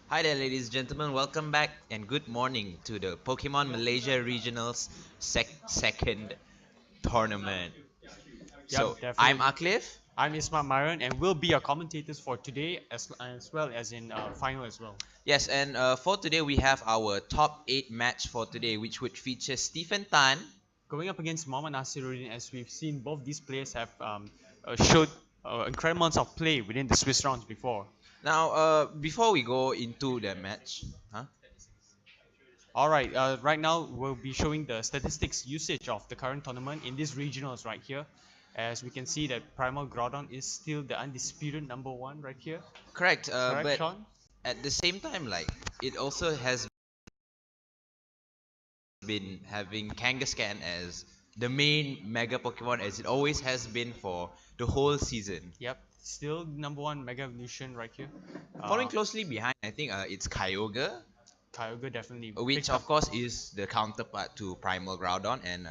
Hi there, ladies and gentlemen. Welcome back and good morning to the Pokemon Malaysia Regionals second tournament. So, Yep, I'm definitely. Aklif. I'm Ismail Myron, and we'll be your commentators for today as well as in final as well. Yes, and for today we have our top 8 match for today, which would feature Stephen Tan. Going up against Mohammad Nasserudden, as we've seen, both these players have showed incredible amounts of play within the Swiss rounds before. Now, before we go into the match, huh? All right, right now we'll be showing the statistics usage of the current tournament in these regionals right here. As we can see that Primal Groudon is still the undisputed number one right here. Correct. Correct, But Sean? at the same time, like it also has been having Kangaskhan as the main mega Pokemon as it always has been for the whole season. Yep, still number one Mega Evolution right here. Following closely behind, I think it's Kyogre, Kyogre definitely which picked up. of course is the counterpart to Primal Groudon. And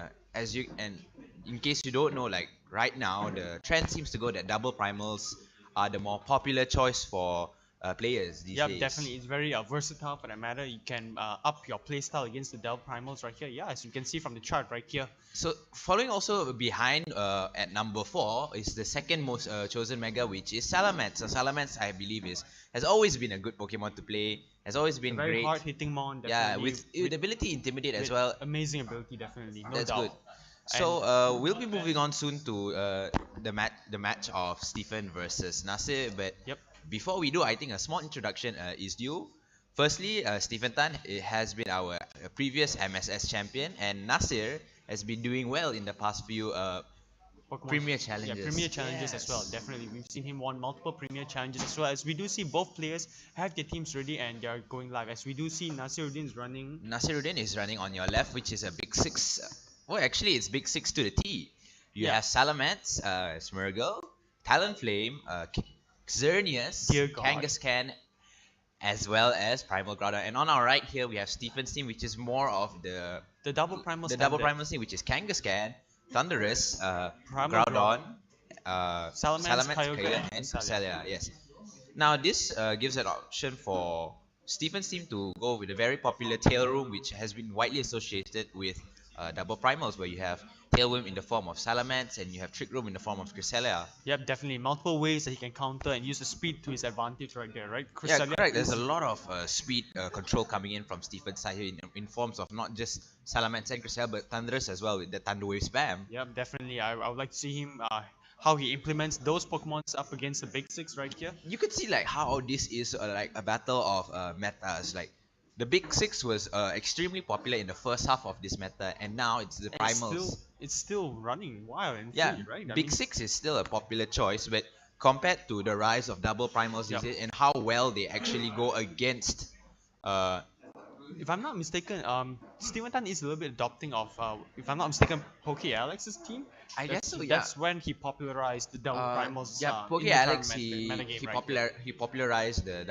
in case you don't know, like right now, the trend seems to go that double primals are the more popular choice for players these Yep, days. definitely. It's very versatile for that matter. You can up your playstyle against the Delve Primals right here. Yeah, as you can see from the chart right here. So following also behind at number 4 is the second most chosen mega, which is Salamence. So Salamence, I believe, has always been a good Pokemon to play. Has always A been very great. hard hitting mon, Yeah, definitely. with the ability to intimidate as With well. amazing ability, definitely. No That's good. doubt. And So we'll be moving on soon to the match of Stephen versus Nasir. But yep. before we do, I think a small introduction is due. Firstly, Stephen Tan has been our previous MSS champion, and Nasir has been doing well in the past few Pokemon, Premier yeah, challenges. Premier challenges as well. Yes. Definitely, we've seen him won multiple Premier challenges as well. As we do see both players have their teams ready and they are going live. As we do see Nasruddin is running. Nasserudden is running on your left, which is a big six. Well, actually, it's big six to the T. You Yeah, have Salamence, Smeargle, Talonflame, Xerneas, dear God, Kangaskhan, as well as Primal Groudon. And on our right here, we have Stephen's team, which is more of the double primal the double standard. primal team, which is Kangaskhan, Thundurus, Primal Groudon, Groudon, Salamence, Salamence, Kyogre, Kyogre, and and Cresselia. Cresselia. Yes. Now this gives an option for Stephen's team to go with a very popular Tail Room, which has been widely associated with double primals, where you have Tailwind in the form of Salamence and you have Trick Room in the form of Cresselia. Yep, definitely multiple ways that he can counter and use the speed to his advantage right there, right? Yeah, Cresselia correct. There's is a lot of speed control coming in from Stephen's side here in forms of not just Salamence and Cresselia, but Thunderous as well with the Thunder Wave spam. yep, definitely. I would like to see him how he implements those Pokemons up against the big six right here. You could see like how this is like a battle of metas. Like the big six was extremely popular in the first half of this meta, and now it's the And primals. it's still running wild and Yeah, free, right? I big mean, six is still a popular choice, but compared to the rise of double primals yep. these days and how well they actually go against uh If I'm not mistaken, Steven Tan is a little bit adopting of, if I'm not mistaken, Poke Alex's team. I guess so, yeah. That's when he popularized the double primals yeah, in Poke the current Alex metagame right here. he popularized the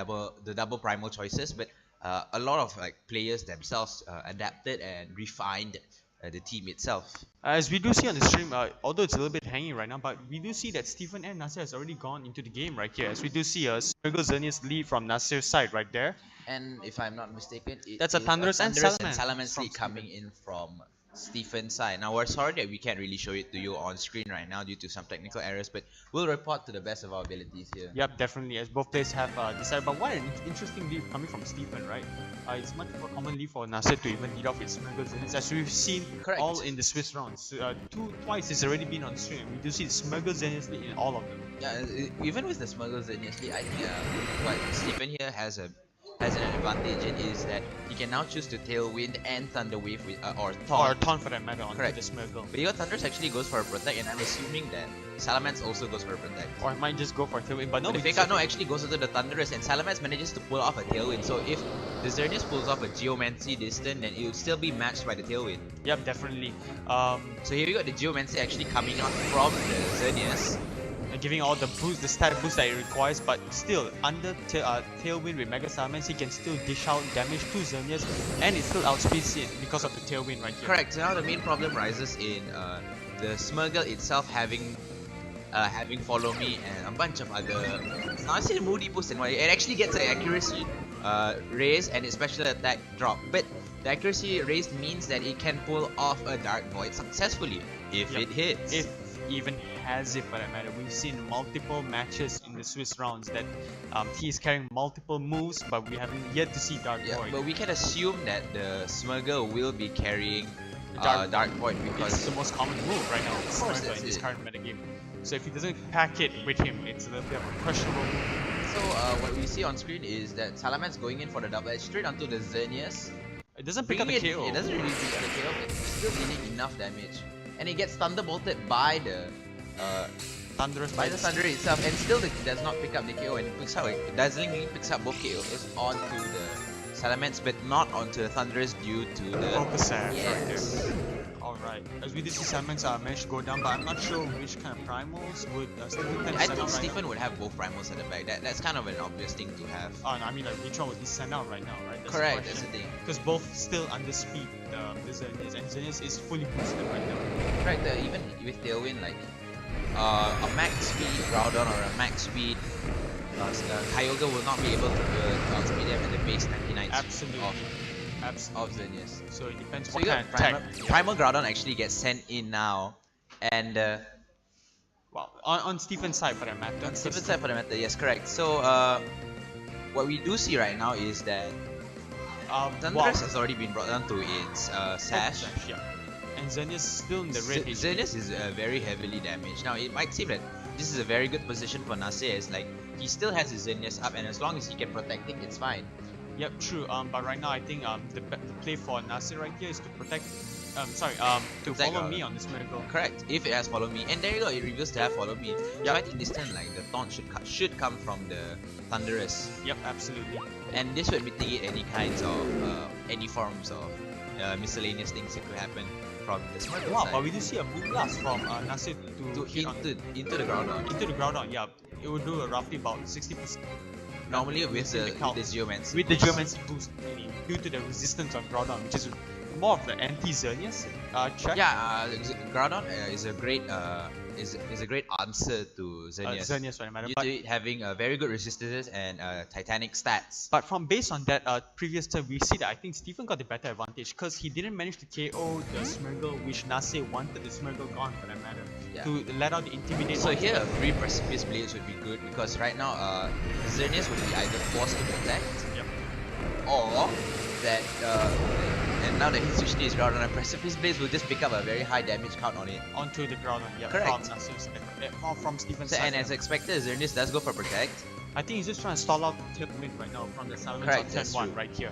double primal choices, but a lot of like players themselves adapted and refined the team itself. As we do see on the stream, although it's a little bit hanging right now, but we do see that Stephen and Nasir has already gone into the game right here. As we do see a Smirgle Xerneas lead from Nasir's side right there. And if I'm not mistaken, That's a Thunderous and Salamence Salamence from lead coming in from Stephen's side. Now we're sorry that we can't really show it to you on screen right now due to some technical errors, but we'll report to the best of our abilities here. Yep, definitely. As both players have decided, but what an interesting lead coming from Stephen, right? It's much more common lead for Nasir to even lead off with Smirgle Xerneas, as we've seen Correct. all in the Swiss rounds. Twice it's already been on stream. We do see the Smirgle Xerneas lead in all of them. Yeah, even with the Smuggles initially, I think what Stephen here has an advantage in is that he can now choose to Tailwind and Thunder Wave with or Or Taunt. Taunt for that matter onto Correct. the Smirgle. But your Thunders actually goes for a Protect, and I'm assuming that Salamence also goes for a Protect. Or it might just go for Tailwind, but no, But the Fake Out no actually goes into the Thunderous, and Salamence manages to pull off a Tailwind. So if the Xerneas pulls off a Geomancy distant, then it will still be matched by the Tailwind. Yep, definitely. So here we got the Geomancy actually coming out from the Xerneas. And giving all the boost, the stat boost that it requires, but still under Tailwind with Mega Salamence, he can still dish out damage to Xerneas, and it still outspeeds it because of the Tailwind right here. Correct. So now the main problem rises in the Smurgle itself having having Follow Me and a bunch of other. Now I see the Moody Boost and what it actually gets an accuracy raise and its special attack drop. But the accuracy raised means that it can pull off a Dark Void successfully if it hits. If even has it for that matter. We've seen multiple matches in the Swiss rounds that he's carrying multiple moves, but we haven't yet to see Dark Void. But we can assume that the Smurgle will be carrying Dark Void because it's the most common move right now in Smurgle in this current metagame. So if he doesn't pack it with him, it's a little bit of a questionable move. So what we see on screen is that Salaman's going in for the double edge straight onto the Xerneas. It doesn't pick up the KO. It doesn't really pick up the KO, but it's still dealing enough damage. And it gets thunderbolted by the Thunderous itself, and still does not pick up the KO, and it picks up dazzlingly picks up both KOs onto the Salamence, but not onto the Thunderous due to the focus sash. Yes. Alright, as we did see Salamence managed to go down, but I'm not sure which kind of primals would Stephen tend to I send think out Stephen right now. would have both primals at the back. That's kind of an obvious thing to have. Oh, no, I mean like which one would he send out right now, right? That's Correct, that's the thing. Because both still under speed, the Xerneas, and Xerneas is fully boosted right now. Correct, even with Tailwind, like a max speed Groudon or a max speed Kyogre will not be able to outspeed them at the base 99 Absolutely. Absolutely. Of Xerneas. So it depends So what you kind got of attack. Primal Groudon actually gets sent in now, and well, on Stephen's side for that matter. on Stephen's side for the matter, yes, correct. So what we do see right now is that Thunderous has already been brought down to its sash. Yeah. And Xerneas still in the red. Xerneas is very heavily damaged. Now it might seem that this is a very good position for Nasser, as like he still has his Xerneas up, and as long as he can protect it, it's fine. Yep, true. But right now I think the play for Nasser right here is to protect. To Protect follow me on this miracle. Correct. If it has Follow Me, and there you go, it reveals to have Follow Me. So I think this turn, like the taunt should come from the Thunderous. Yep, absolutely. And this would mitigate any kinds of any forms of miscellaneous things that could happen from the Smurgle Wow, side. but we do see a Moon Blast from Nasser into the Groudon. Into the Groudon, yeah. It would do roughly about 60%. Normally with the Geomancy. With the Geomancy boost, due to the resistance of Groudon, which is more of the anti-Xerneas check. Yeah, Groudon is a great is a great answer to Xerneas. Xerneas, for that matter. Due to it having very good resistances and Titanic stats. But from based on that previous turn, we see that I think Stephen got the better advantage because he didn't manage to KO the Smurgle, which Nasser wanted the Smurgle gone for that matter. Yeah. To let out the Intimidate. So here, 3 Precipice Blades would be good because right now, Xerneas would be either forced to protect, or that and now that he switched to his Groudon, and Precipice Blades will just pick up a very high damage count on it. Onto the Groudon, yeah. Correct. From Nasser's, from Stephen's So, side. and as expected, Xerneas does go for Protect. I think he's just trying to stall out Tailwind right now from the Salamence Correct, on that's 10-1 true. right here.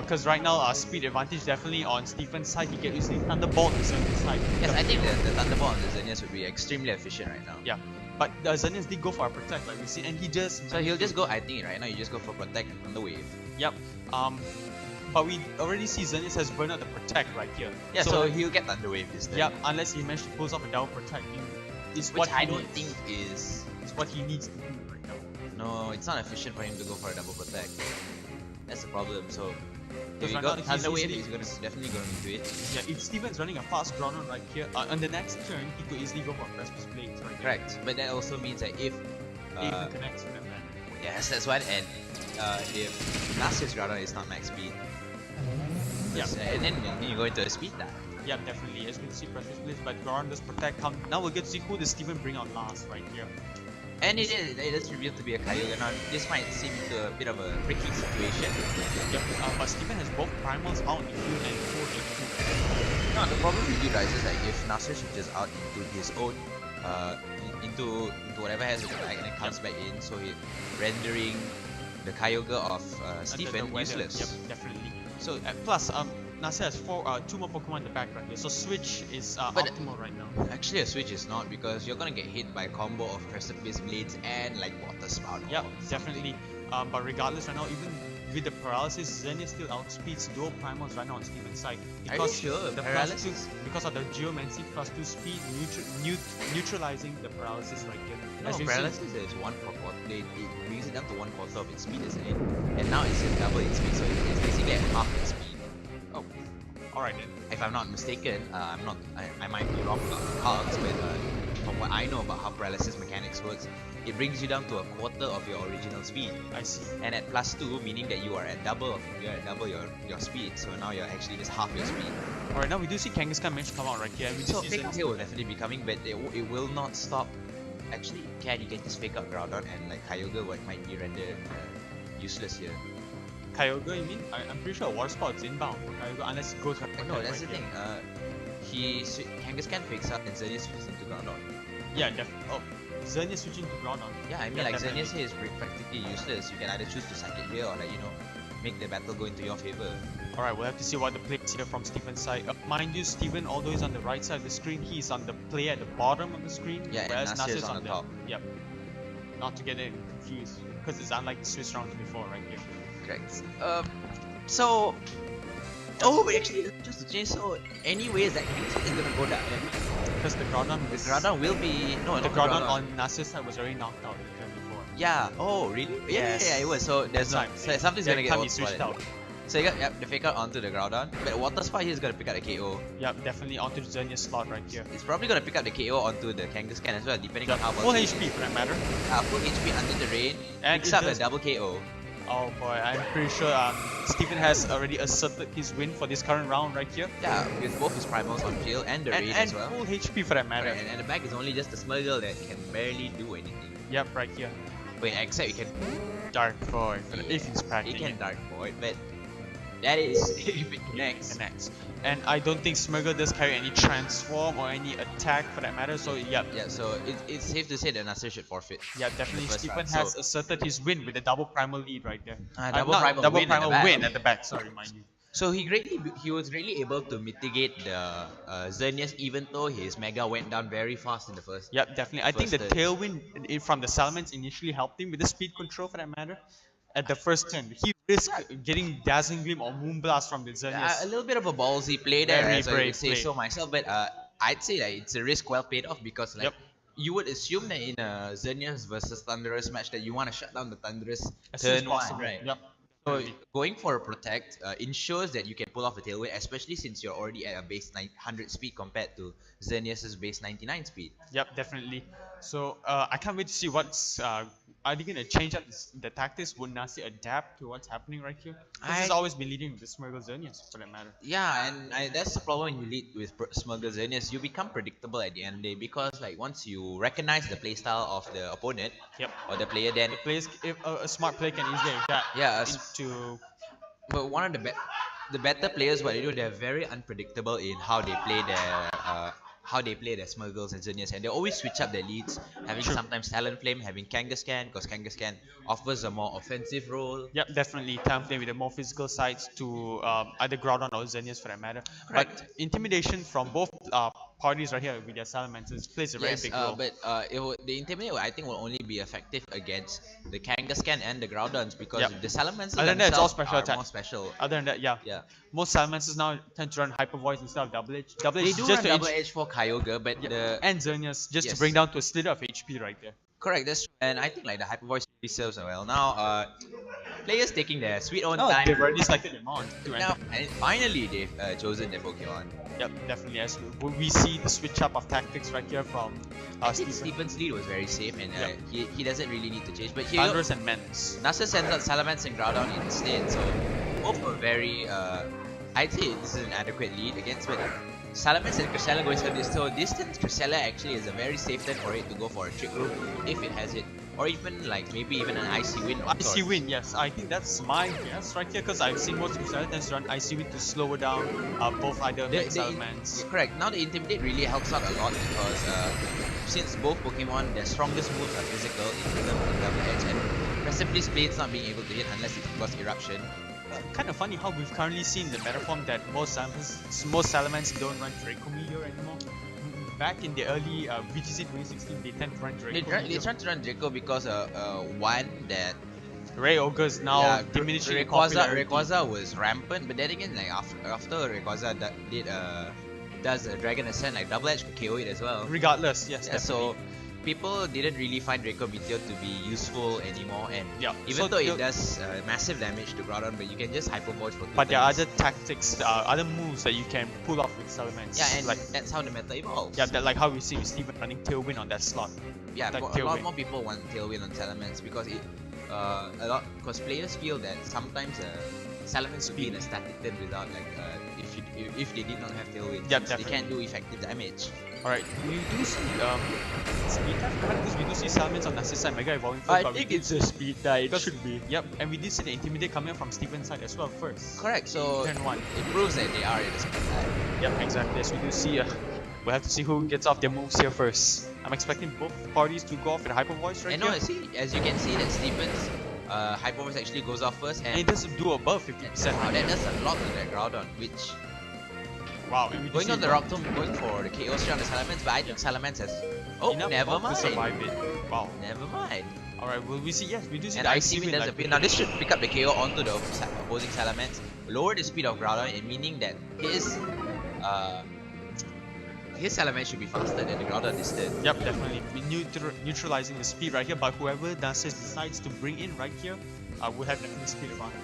Because right now, speed advantage definitely on Stephen's side. He can easily Thunderbolt the Xerneas side. Yes, I think the Thunderbolt on the Xerneas would be extremely efficient right now. Yeah, but Xerneas did go for a Protect, like we see, and he just... So he'll just go, I think right now, you just go for Protect on the wave. Yep. But we already see Xerneas has burned out the Protect right here. Yeah, so he'll get Thunder Wave this turn. Yep, unless he managed to pull off a double Protect. It's Which what I he don't needs. think is... It's what he needs to do right now. No, it's not efficient for him to go for a double Protect. That's the problem, so... If Because he right got now he's Thunder Wave, easily- he's definitely going to do it. Yeah, if Stephen's running a fast Groudon right here, on the next turn, he could easily go for a Precipice Blades right here. Correct. But that also means that if... It even connects with them, man. yes, that's one, and if Nasser's Groudon is not max speed, Yeah. and then you go into a speed dive. Yeah, definitely. As we see Precipice Blades, but Groudon does Protect count. Now we'll get to see who does Stephen bring out last right here. And it is revealed to be a Kyogre. Now, this might seem to a bit of a tricky situation. Yep, but Stephen has both primals out in the field and full HP. No, the problem really rises that if Nasser switches out into his own, into whatever has the bag and then comes back in, so he rendering the Kyogre of Stephen useless. Yep, definitely. So plus, Nasser has two more Pokemon in the back right here. So Switch is optimal right now. Actually, a switch is not because you're gonna get hit by a combo of Precipice Blades and like Water Spout. Yep, definitely. But regardless, right now, even with the paralysis, Xerneas still outspeeds dual primals right now on Stephen's side. Are you sure? The Paralysis? because of the Geomancy +2 speed neutralizing the paralysis right here. No, As you paralysis is 1 for quarter. It brings it down to 1/4 of its speed, isn't it? And now it's at double its speed, so it's basically at half its speed. Oh, all right then. If I'm not mistaken, I might be wrong about the cards, but from what I know about how paralysis mechanics works, it brings you down to a quarter of your original speed. I see. And at +2, meaning that you're at double your speed. So now you're actually just half your speed. Alright, now we do see Kangaskhan manage to come out right here. And we So just see fake out here will definitely be coming, but it will not stop. Actually, you can just fake out Groudon, and like Kyogre might be rendered useless here. Kyogre, you mean? I'm pretty sure Water Spout's inbound for Kyogre unless it goes right. No, that's the thing. Kangaskhan fakes out and Xerneas switches into Groudon. Yeah, definitely. Oh, Xerneas switching to Groudon. Yeah, I mean like Xerneas here is practically useless. You can either choose to sack it here or like make the battle go into your favor. Alright, we'll have to see what the play is here from Steven's side. Mind you, Steven, although he's on the right side of the screen, he's on the play at the bottom of the screen. Yeah, whereas and Nasser's Nasser's on the top. Yep. Not to get it confused, because it's unlike the Swiss rounds before right here. Correct. So. Oh, wait, actually, just to change. So, anyways, that is gonna go down. Because the Groudon will be the Groudon on Nasser's side was already knocked out the turn before. Yeah. Oh, really? Yes. Yeah, it was. So there's something's gonna get switched out. So you got the fake out onto the Groudon, but Water Spout here is gonna pick up the KO. Yep, definitely onto the Xerneas slot right here. It's probably gonna pick up the KO onto the Kangaskhan as well, depending on how well. Full HP for that matter. Full HP under the rain, And picks up a double KO. Oh boy, I'm pretty sure Steven has already asserted his win for this current round right here. Yeah, with both his primals on field and the rain as well. And full HP for that matter. Right, and the back is only just a Smurgle that can barely do anything. Yep, right here. Wait, except you can Dark Void if he's packing. He can Dark Void, but that is if it connects. And I don't think Smurgle does carry any transform or any attack for that matter, so yep. Yeah, so it's safe to say that Nasser should forfeit. Yeah, definitely. Steven has asserted his win with a double primal lead right there. Double primal win at the back, sorry, mind you. So he was really able to mitigate the Xerneas, even though his Mega went down very fast in the first. Yep, definitely. I think the tailwind from the Salamence initially helped him with the speed control for that matter. At the first turn, he risked getting Dazzling Gleam or Moonblast from the Xerneas. A little bit of a ballsy play there, Very as I brave would say play. so myself, but I'd say that it's a risk well paid off because like you would assume that in a Xerneas versus Thundurus match that you want to shut down the Thundurus As soon as turn one, possible. right? Yep. So going for a protect ensures that you can pull off a tailwind, especially since you're already at a base 100 speed compared to Xerneas' base 99 speed. Yep, definitely. So I can't wait to see what's are they gonna change up the tactics? Would Nasser adapt to what's happening right here? This has always been leading with the Smurgle Xerneas for that matter. Yeah, and that's the problem when you lead with Smurgle Xerneas. You become predictable at the end of the day because like once you recognize the playstyle of the opponent or the player, then Players, if a smart player can easily adapt into. But one of the better players, what they do, they're very unpredictable in how they play their Smurgles and Xerneas, and they always switch up their leads, having sometimes Talonflame, having Kangaskhan, because Kangaskhan offers a more offensive role. Yep, definitely Talonflame with the more physical sides to either Groudon or Xerneas for that matter. Correct. But intimidation from both parties right here with their Salamanders plays a very big role. But the Intimidate I think will only be effective against the Kangaskhan and the Groudons because the Salamanders Other than that, it's all themselves special are attack. more special. Other than that, yeah. Most Salamanders now tend to run Hyper Voice instead of Double Edge. Double They Edge do just run to double edge for Kyogre, but and Xerneas just to bring down to a sliver of HP right there. Correct, that's true. And I think like the Hyper Voice really serves well. Now, players taking their sweet own time. They've already selected them on. Now, and finally they've chosen their Pokemon. Yep, definitely. As we see the switch up of tactics right here from Steven. Steven's lead was very safe, and he doesn't really need to change. But here, Thundurus and Menace. Nasser sends out Salamence and Groudon instead, so both were very. I'd say this is an adequate lead against, but Salamence and Cresselia going for this. So distance Cresselia actually is a very safe turn for it to go for a Trick Room if it has it, or even like maybe even an Icy Wind. Icy Wind, yes. I think that's my guess right here because I've seen most Cresselia tends to run Icy Wind to slow down both either Salamence. Correct. Now the Intimidate really helps out a lot because since both Pokemon, their strongest moves are physical in terms of Double Edge, and Precipice Blade's not being able to hit unless it's of course Eruption. Kind of funny how we've currently seen the meta form that most Salamence don't run Draco Meteor anymore. Back in the early VGC 2016, they tend to run Draco. They try to run Draco because one that Ray Ogre's now diminishing popularity. Rayquaza was rampant, but then again, like after Rayquaza does a Dragon Ascent, like Double Edge could KO it as well. Regardless, yes. So people didn't really find Draco Meteor to be useful anymore, and Yeah, even so though it does massive damage to Groudon, but you can just Hyper Voice for 2 but there are turns. other tactics, other moves that you can pull off with Salamence. Yeah, and like that's how the meta evolves. yeah, that like how we see with Steven running Tailwind on that slot. Yeah, like a lot Tailwind. more people want Tailwind on Salamence because because players feel that sometimes Salamence would be in a static turn without like if they did not have Tailwind. Yep, They can't do effective damage. Alright, we do see speed dive, because we do see Salamence on Nasser's side Mega evolving first, but we did it's a speed die. It because- should be. Yep, and we did see the Intimidate coming up from Steven's side as well first. Correct. So Turn 1. it proves that they are in a speed die. Yep, exactly. As we do see, we'll have to see who gets off their moves here first. I'm expecting both parties to go off with Hyper Voice right And here. no, see, as you can see that Steven's Hyper Voice actually goes off first, And and it does do above 50%. wow, that does a lot to that Groudon, which Wow, and we do going see on the Rock Tomb, going for the KO straight on the Salamence, but I think Salamence has enough never health to mind. survive it. Wow. Never mind. Alright, well we see, yes, we do see And the Icy Wind does like, appear. Now this should pick up the KO onto the opposing Salamence, lower the speed of Groudon, and meaning that his Salamence should be faster than the Groudon distance. Yep, definitely. Neutralizing the speed right here, but whoever Nasser decides to bring in right here will have definitely speed advantage.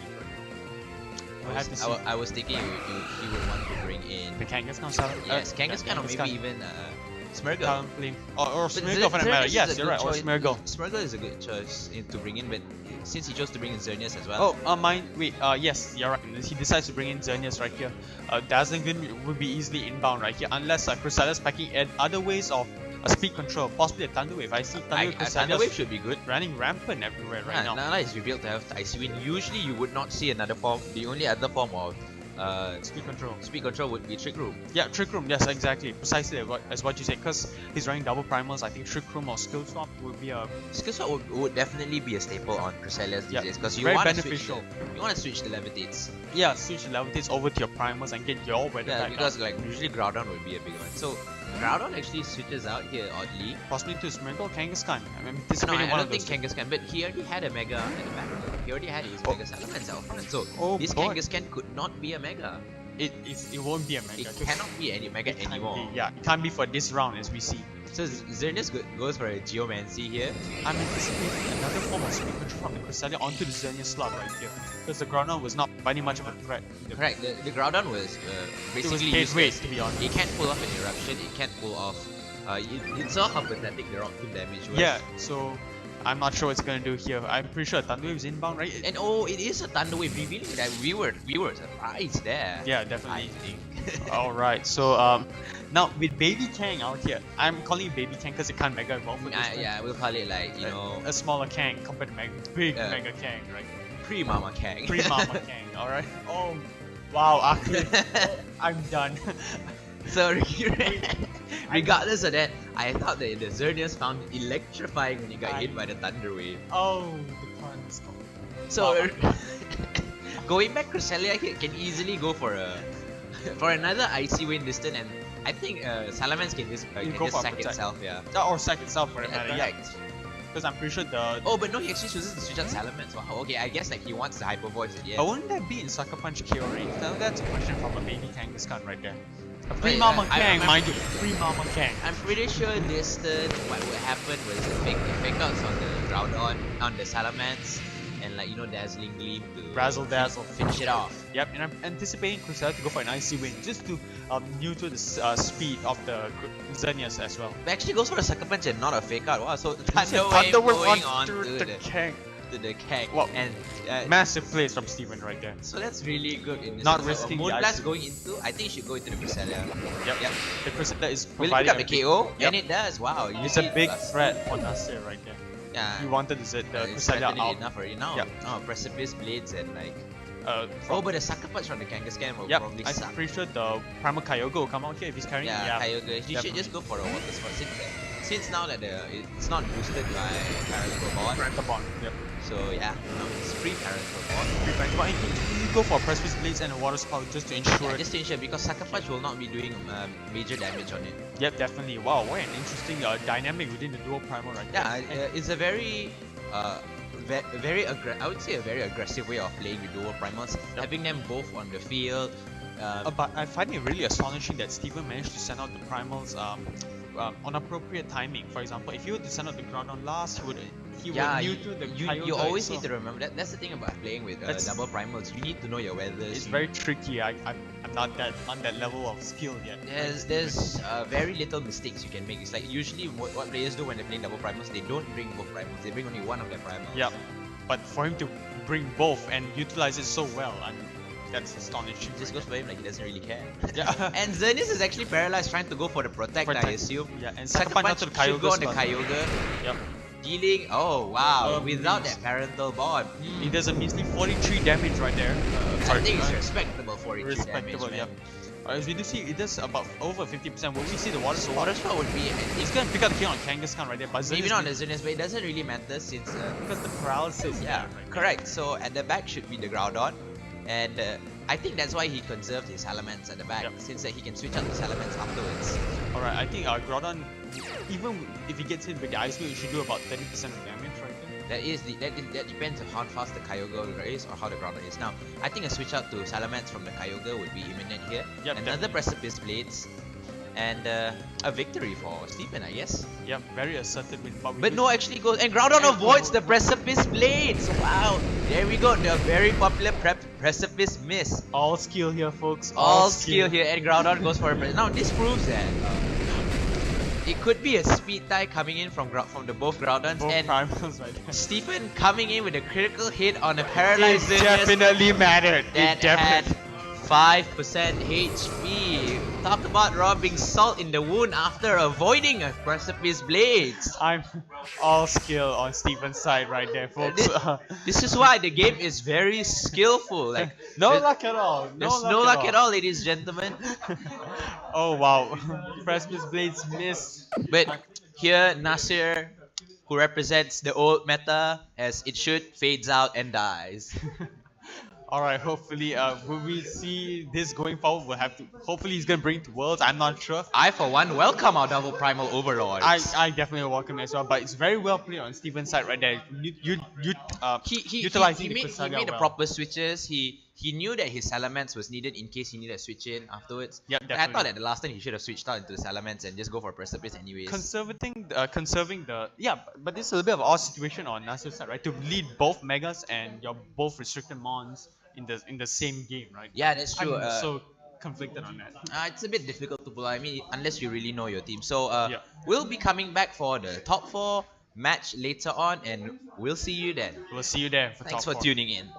We'll have to see. I was thinking he would want to bring in The Kangaskhan Salamence. yes, Kangaskhan or maybe even Smeargle. Talonflame. Or But Smeargle for that matter. Xerneas is Yes, a you're good right. Or choice. Smeargle. Smeargle is a good choice to bring in, but since he chose to bring in Xerneas as well. Oh, mine. Wait. Yes, you're right. He decides to bring in Xerneas right here. Dazzling Gleam would be easily inbound right here, unless Chrysalia's packing at other ways of speed control, possibly a Thunder Wave. I see Thunder Wave Thunder Wave should be good. running rampant everywhere right now. Nala is revealed to have Icy Wind. Usually you would not see another form. The only other form of Speed control. would be Trick Room. Yeah, Trick Room. Yes, exactly. Precisely as what you said. Because he's running double primals, I think Trick Room or Skill Swap would be a Skill Swap would definitely be a staple on Chrysalia's these days because you very want to beneficial. switch. You want to switch the Levitates. yeah. Switch the Levitates over to your primals and get your weather Yeah, back because up. like usually Groudon would be a big one. So Groudon actually switches out here oddly. Possibly to Smeargle, Kangaskhan. I'm No, anticipating I one don't of think those. Kangaskhan, but he already had a Mega at the back. He already had his Mega Salamence out front. So Oh this boy. Kangaskhan could not be a Mega. It won't be a Mega. It cannot be any Mega It can't anymore. be, yeah, it can't be for this round as we see. So Xerneas goes for a Geomancy here. I'm anticipating another form of speed control from the Crystalia onto the Xerneas slot right here. Because the Groudon was not finding much of a threat. Correct. The Groudon was It was basically dead weight, useless. to be honest. It can't pull off an eruption. It can't pull off. You saw how pathetic the Rock Tomb damage was. Yeah, so I'm not sure what it's gonna do here. I'm pretty sure Thunder Wave is inbound, right? And oh, it is a Thunder Wave, revealing that we were surprised there. Yeah, I definitely. think. Alright, so now with Baby Kang out here, I'm calling it Baby Kang because it can't Mega Evolve for this one. Yeah, we'll call it like a smaller Kang compared to big Yeah. Mega Kang, right? pre-Mama Kang. Pre-Mama Kang, alright? Oh, wow, actually, I'm done. So regardless of that, I thought that the Xerneas found it electrifying when he got hit by the Thunder Wave. Oh, the puns. So Wow. going back, Cresselia here can easily go for another Icy Wind distant, and I think Salamence can just, go for sack protect. itself, yeah. Or sack itself for that matter, yeah. Correct. Because I'm pretty sure the. Oh, but no, he actually chooses to switch out Salamence. Wow, okay, I guess like he wants the Hyper Voice at the But end. wouldn't that be in Sucker Punch Kyori? Now that's a question from a baby Kangaskhan right there. A Wait, pre-Mama Kang, I'm- mind you. Pre-Mama Kang. I'm pretty sure this turn, what would happen was the fake outs on the Groudon, on the Salamence, and like, Dazzling Gleam to Razzle Dazzle. finish it off. Yep, and I'm anticipating Crusader to go for an Icy Wind just to neutral the speed of the Xerneas as well. It actually goes for a Sucker Punch and not a fake out. Wow, so Thunder Thunder Wave Wave going on onto to the Kang. the Kang. Wow. And Massive plays from Steven right there. so that's really good in this. Not So, risking the Moonblast ice. going into, I think you should go into the Cresselia. Yep. Yep. The Crusader is Will it providing pick up the KO? Yep. And it does. Wow. You It's see a big plus. threat for Nasser right there. Yeah. He wanted the It's Crusader definitely out. enough already now. Yep. Oh, Precipice Blades and like. From- Oh, but the Sucker Punch from the Kangaskhan will Yep, probably I'm suck. pretty sure the Primal Kyogre will come out here if he's carrying. Yeah, Kyogre. You should definitely. just go for the Water Sport since now that it's not boosted by Parental Bond. Parentabon. Yep. So yeah, it's free Parental Bond. But you go for Precipice Blades and a Water Spout just to ensure. Yeah, just to ensure, because Sucker Punch will not be doing major damage on it. Yep, definitely. Wow, what an interesting dynamic within the dual primal right Yeah, there. it's a very I would say a very aggressive way of playing with dual primals, having them both on the field. But I find it really astonishing that Steven managed to send out the primals on appropriate timing. For example, if you were to send out the Groudon last, he would Yeah, neutral the you Kyogre always itself. need to remember that. That's the thing about playing with double primals. You need to know your weathers. It's very tricky. I'm not that on that level of skill yet. There's very little mistakes you can make. It's like usually what players do when they're playing double primals, they don't bring both primals. They bring only one of their primals. Yeah, but for him to bring both and utilize it so well, that's astonishing. This goes for him like he doesn't really care. Yeah. And Xerneas is actually paralyzed, trying to go for the protect. I assume. Yeah, and Second punch onto the should go on the Kyogre. Kyogre. Yep. Dealing, oh wow, without that parental bond. He does a measly 43 damage right there. I think it's respectable 43 respectable, damage, man. yeah. As we do see, it does about over 50%. When we see the water So spot, water spot would be, he's gonna pick up the kill on Kangaskhan right there, but maybe Xerneas not on the Xerneas, but it doesn't really matter since because the paralysis. yeah, correct. So at the back should be the Groudon, and I think that's why he conserved his Salamence at the back, since that he can switch out to Salamence afterwards. Alright, I think Groudon, even if he gets hit with the Ice Wheel, it should do about 30% of damage right there. That depends on how fast the Kyogre is or how the Groudon is. Now, I think a switch out to Salamence from the Kyogre would be imminent here. Yep, Another definitely. Precipice Blades, and a victory for Stephen, I guess. Yeah, very assertive win. But no, actually goes, and Groudon avoids the Precipice Blades. Wow, there we go. The very popular Precipice Miss. All skill here, folks. All skill here, and Groudon goes for a now. This proves that it could be a speed tie coming in from the both Groudons, Both and primals right there. Stephen coming in with a critical hit on a paralyzed It Xerneas definitely mattered. that It definitely. had 5% HP. Talk about rubbing salt in the wound after avoiding a Precipice Blades. I'm all skill on Steven's side right there, folks. This is why the game is very skillful. Like no there- luck at all. there's no luck at all, ladies and gentlemen. Oh wow, Precipice Blades miss. But here, Nasir, who represents the old meta as it should, fades out and dies. Alright, hopefully when we see this going forward, we'll have to. Hopefully he's gonna bring it to Worlds. I'm not sure. I, for one, welcome our double primal overlords. I definitely welcome it as well, but it's very well played on Steven's side right there. He utilizing the made Kusaga the well. proper switches. He knew that his Salamence was needed in case he needed a switch in afterwards. Yep, And I definitely. thought that the last time he should have switched out into the Salamence and just go for a Precipice anyways. Conserving the but this is a little bit of an odd situation on Nasser's side, right? To lead both Megas and your both restricted Mons in the same game, right? Yeah, that's true. I'm so conflicted on that. It's a bit difficult to pull out. I mean, unless you really know your team. So Yeah. we'll be coming back for the top 4 match later on, and we'll see you then. We'll see you there for Thanks top for 4. tuning in.